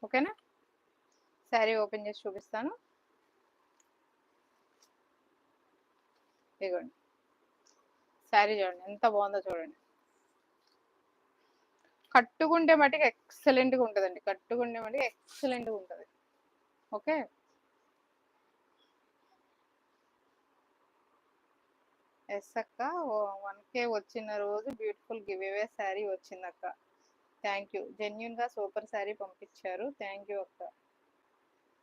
ఓకేనా. శారీ ఓపెన్ చేసి చూపిస్తాను. ఇదిగోండి శారీ చూడండి ఎంత బాగుందో చూడండి. కట్టుకుంటే మటుకు ఎక్సలెంట్గా ఉంటుందండి. కట్టుకుంటే మటుకు ఎక్సలెంట్గా ఉంటుంది. ఓకే. ఎస్ అక్క, 1K వచ్చిన రోజు బ్యూటిఫుల్ గివ్ అవే శారీ వచ్చిందక్క. Thank you. జెన్యున్గా సూపర్ శారీ పంపించారు. థ్యాంక్ యూ అక్క.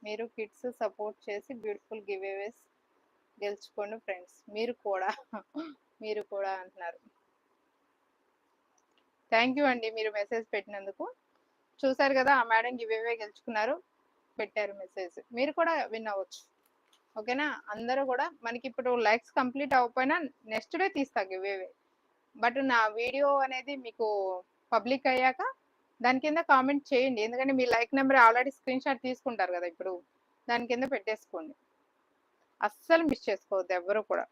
మీరు కిడ్స్ సపోర్ట్ చేసి బ్యూటిఫుల్ గివ్ అవేస్ గెలుచుకోండి ఫ్రెండ్స్. మీరు కూడా మీరు కూడా అంటున్నారు. థ్యాంక్ యూ అండి మీరు మెసేజ్ పెట్టినందుకు. చూసారు కదా ఆ మేడం గివ్ అవే గెలుచుకున్నారు, పెట్టారు మెసేజ్. మీరు కూడా విన్ అవ్వచ్చు. ఓకేనా. అందరూ కూడా మనకి ఇప్పుడు లైక్స్ కంప్లీట్ అవ్వకపోయినా నెక్స్ట్ డే తీస్తా గివ్ అవే. బట్ నా వీడియో అనేది మీకు పబ్లిక్ అయ్యాక దాని కింద కామెంట్ చేయండి. ఎందుకంటే మీ like number already screenshot తీసుకుంటారు కదా, ఇప్పుడు దాని కింద పెట్టేసుకోండి. అస్సలు మిస్ చేసుకోవద్దు ఎవరు కూడా.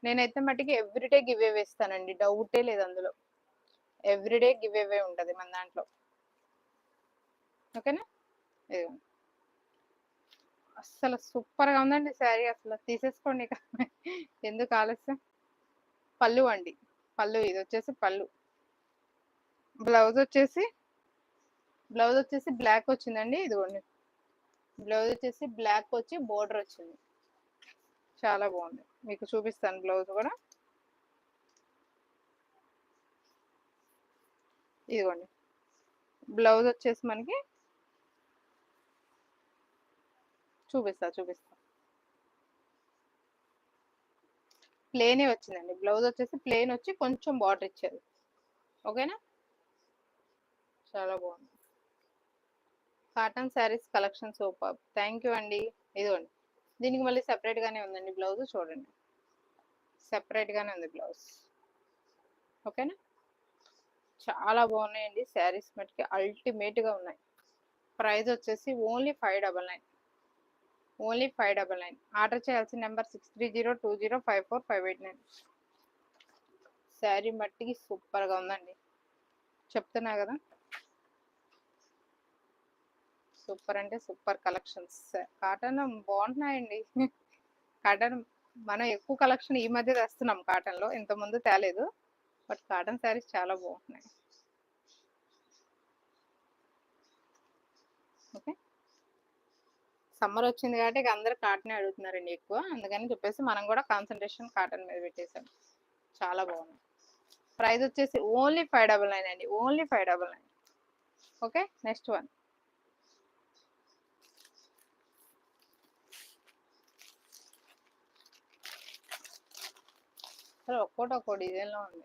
నేనైతే మట్టికి ఎవ్రీడే గివ్ అవే ఇస్తానండి, డౌటే లేదు అందులో. ఎవ్రీడే గివ్ అవే ఉంటుంది మన దాంట్లో. ఓకేనా. అస్సలు సూపర్గా ఉందండి శారీ. అసలు తీసేసుకోండి ఇక ఎందుకు ఆలస్యం. పళ్ళు అండి, పళ్ళు ఇది వచ్చేసి పళ్ళు. బ్లౌజ్ వచ్చేసి బ్లాక్ వచ్చిందండి. ఇదిగోండి బ్లౌజ్ వచ్చేసి బ్లాక్ వచ్చి బోర్డర్ వచ్చింది. చాలా బాగుంది. మీకు చూపిస్తాను బ్లౌజ్ కూడా. ఇదిగోండి బ్లౌజ్ వచ్చేసి మనకి చూపిస్తా ప్లేనే వచ్చిందండి. బ్లౌజ్ వచ్చేసి ప్లేన్ వచ్చి కొంచెం బార్డర్ ఇచ్చారు. ఓకేనా. చాలా బాగుంది. Cotton saris collection super. Thank you అండి. ఇదిగోండి దీనికి మళ్ళీ సెపరేట్ గానే ఉందండి బ్లౌజ్. చూడండి సెపరేట్ గానే ఉంది బ్లౌజ్. ఓకేనా. చాలా బాగున్నాయండి శారీస్ మటుకి అల్టిమేట్ గా ఉన్నాయి. ప్రైస్ వచ్చేసి ఓన్లీ 599. ఓన్లీ 599. ఆర్డర్ చేయాల్సిన నెంబర్ 6302054589. శారీ మట్టికి సూపర్గా ఉందండి, చెప్తున్నా కదా. సూపర్ అంటే సూపర్ కలెక్షన్స్. కాటన్ బాగుంటున్నాయండి కాటన్ మనం ఎక్కువ కలెక్షన్ ఈ మధ్య తెస్తున్నాం కాటన్లో, ఇంతకుముందు తేలేదు. బట్ కాటన్ శారీస్ చాలా బాగుంటున్నాయి. ఓకే. సమ్మర్ వచ్చింది కాబట్టి ఇక అందరూ కాటనే అడుగుతున్నారండి ఎక్కువ, అందుకని చెప్పేసి మనం కూడా కాన్సన్ట్రేషన్ కాటన్ మీద పెట్టేసాం. చాలా బాగుంది. ప్రైస్ వచ్చేసి ఓన్లీ 599 అండి, ఓన్లీ 599. ఓకే. Next one. అసలు ఒక్కో డిజైన్లో ఉంది.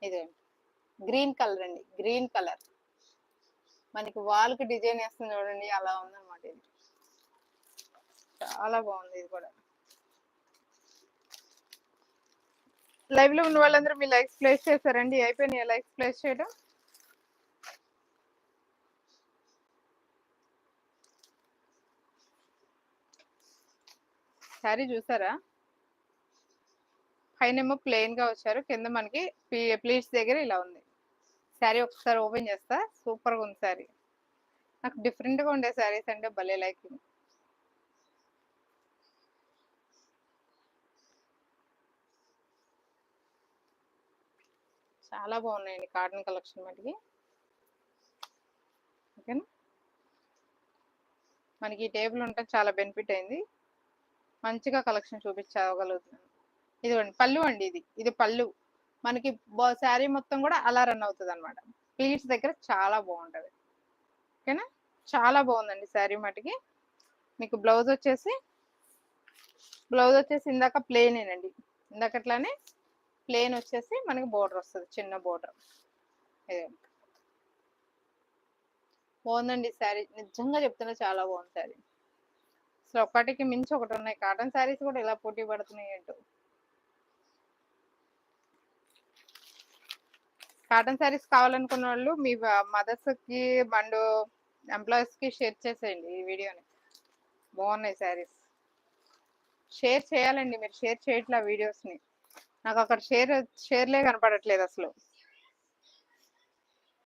ఇది గ్రీన్ కలర్ అండి, గ్రీన్ కలర్ మనకి వాల్కి డిజైన్ వేస్తుంది చూడండి, అలా ఉందన్నమాట. ఇది చాలా బాగుంది. ఇది కూడా లైవ్ లో ఉన్న వాళ్ళందరూ మీ లైక్స్ ప్లేస్ చేశారండి. అయిపోయినాయి లైక్స్ ప్లేస్ చేయడం. శారీ చూసారా, పైనేమో ప్లెయిన్ గా వచ్చారు, కింద మనకి ప్లీట్స్ దగ్గర ఇలా ఉంది. శారీ ఒకసారి ఓపెన్ చేస్తా. సూపర్ గా ఉంది శారీ. నాకు డిఫరెంట్ గా ఉండే శారీస్ అంటే భలే లైకింగ్. చాలా బాగున్నాయండి కాటన్ కలెక్షన్ మటుకి. ఓకేనా. మనకి ఈ టేబుల్ ఉంటే చాలా బెనిఫిట్ అయింది, మంచిగా కలెక్షన్ చూపించగలుగుతున్నాను. ఇదిగోండి పళ్ళు అండి, ఇది పళ్ళు. మనకి శారీ మొత్తం కూడా అలా రన్ అవుతుంది అనమాట. ప్లీట్స్ దగ్గర చాలా బాగుంటది. ఓకేనా. చాలా బాగుందండి శారీ మటుకి. మీకు బ్లౌజ్ వచ్చేసి ఇందాక ప్లెయినేనండి, ఇందాకట్లానే ప్లెయిన్ వచ్చేసి మనకి బోర్డర్ వస్తుంది, చిన్న బోర్డర్. బాగుందండి శారీ, నిజంగా చెప్తున్నా చాలా బాగుంది శారీ. అసలు ఒకటికి మించి ఒకటి ఉన్నాయి. కాటన్ శారీస్ కూడా ఇలా పోటీ పడుతున్నాయి ఏంటో. కాటన్ శారీస్ కావాలనుకున్న వాళ్ళు మీ మదర్స్ కి అండ్ ఎంప్లాయీస్ కి షేర్ చేసేయండి ఈ వీడియోని. బాగున్నాయి శారీస్. షేర్ చేయాలండి, మీరు షేర్ చేయట్లే వీడియోస్ ని. నాకు అక్కడ షేర్లే కనపడట్లేదు అసలు.